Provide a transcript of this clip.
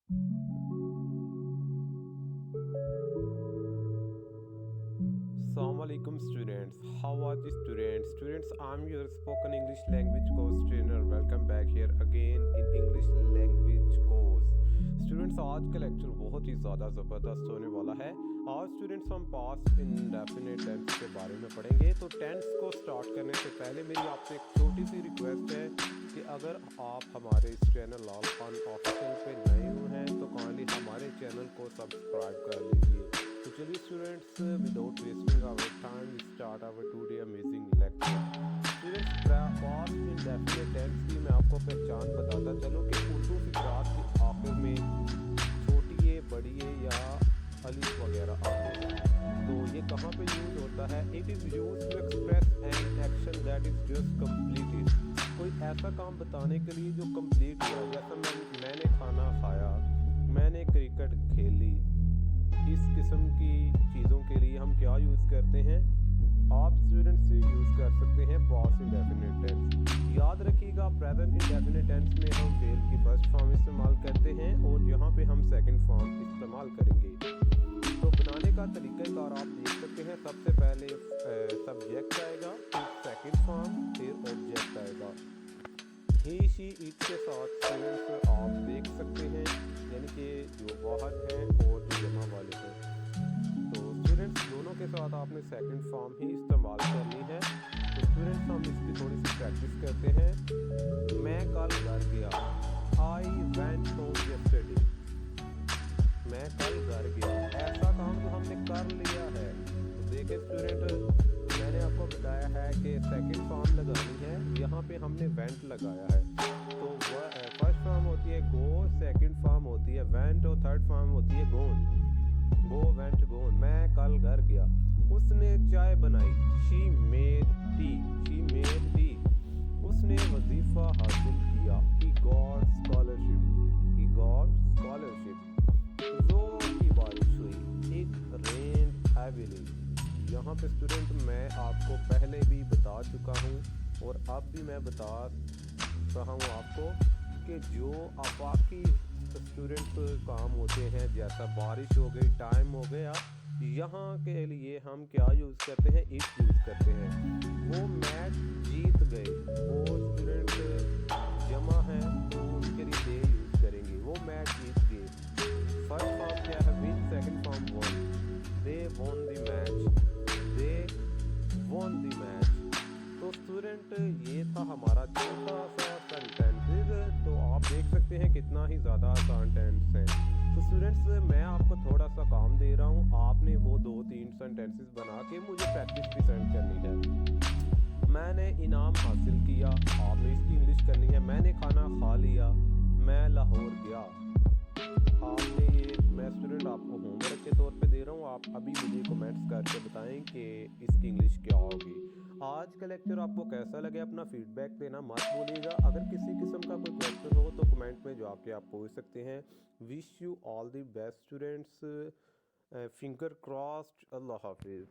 Assalamu alaikum students. How are the students? Students, I'm your spoken English language course trainer. Welcome back here again in English language course. Students, आज का lecture बहुत ही ज़्यादा ज़बरदस्त होने वाला है. आज स्टूडेंट्स हम पास्ट इंडेफिनिट टेंस के बारे में पढ़ेंगे. तो टेंस को स्टार्ट करने से पहले मेरी आपसे एक छोटी सी रिक्वेस्ट है कि अगर आप हमारे इस चैनल लाल खान ऑफिशियल पे नए हुए हैं तो काइंडली हमारे चैनल को सब्सक्राइब कर लीजिए. तो चलिए students, without wasting our time we start our today amazing lecture. Students, past indefinite tense की मैं आपको पहचान बताता चलूँ कि उर्दू फिक्रात के आखिर में छोटी ए, बड़ी ए या अलिफ वगैरह आते हैं. तो ये कहाँ पे यूज होता है? It is use to express an action that is just completed. कोई ऐसा काम बताने के लिए जो कंप्लीट हुआ. जैसा मैंने खाना खाया, मैंने क्रिकेट खेली. इस किस्म की चीज़ों के लिए हम क्या यूज़ करते हैं? आप स्टूडेंट्स यूज़ कर सकते हैं पास्ट इंडेफिनिट टेंस. याद रखिएगा, प्रेजेंट इंडेफिनिट टेंस में हम फेल की फर्स्ट फॉर्म इस्तेमाल करते हैं और यहाँ पे हम सेकंड फॉर्म इस्तेमाल करेंगे. तो बनाने का तरीक़ाकार आप देख सकते हैं. सबसे पहले सब्जेक्ट आएगा, फिर सेकंड फॉर्म, फिर ऑब्जेक्ट आएगा. ही शी इट के साथ स्टूडेंट्स आप देख सकते हैं, यानी कि जो वाहद है और जो जमा वाले हैं. तो स्टूडेंट्स दोनों के साथ आपने सेकंड फॉर्म ही इस्तेमाल करनी है. तो स्टूडेंट्स हम इसकी थोड़ी सी प्रैक्टिस करते हैं. मैं कल घर गया. I went home yesterday. मैं कल घर गया. ऐसा काम जो हमने कर लिया है. तो देखिए स्टूडेंट, मैंने आपको बताया है कि सेकंड फॉर्म लगानी है. यहाँ पे हमने वेंट लगाया है. तो फर्स्ट फॉर्म होती है गो, सेकंड फॉर्म होती है वेंट और थर्ड फॉर्म होती है गोन. गो, वेंट, गोन. मैं कल घर गया. उसने चाय बनाई. She made tea. She made tea. उसने वजीफा हासिल किया. He got scholarship. He got scholarship. जोर की बारिश हुई. It rained heavily. यहाँ पे स्टूडेंट मैं आपको पहले भी बता चुका हूँ और अब भी मैं बता रहा हूँ आपको कि जो आफाकी स्टूडेंट काम होते हैं, जैसा बारिश हो गई, टाइम हो गया, यहाँ के लिए हम क्या यूज़ करते हैं? इट यूज़ करते हैं. वो मैच जीत गए. वो स्टूडेंट जमा है तो उनके लिए दे यूज़ करेंगे. वो मैच जीत गए. फर्स्ट फॉर्म क्या है? Win. Second form one. They won the match. They won the match. तो स्टूडेंट ये था हमारा छोटा सा सेंटेंस. तो आप देख सकते हैं कितना ही ज़्यादा आसान टेंस है. तो स्टूडेंट्स मैं आपको थोड़ा सा काम दे रहा हूँ. आपने वो 2-3 सेंटेंसेस बना के मुझे प्रैक्टिस भी सेंड करनी है. मैंने इनाम हासिल किया. आपने इसकी इंग्लिश करनी है. मैंने खाना खा लिया. मैं लाहौर गया. आपने ये, मैं स्टूडेंट आपको होमवर्क के तौर पे दे रहा हूँ. आप अभी मुझे कमेंट्स करके बताएं कि इसकी इंग्लिश क्या होगी. आज का लेक्चर आपको कैसा लगे? अपना फीडबैक देना मत भूलिएगा. अगर किसी किस्म का कोई क्वेश्चन हो तो कमेंट में जाके आप पूछ सकते हैं. Wish you all the best students. Finger crossed. Allah हाफिज़.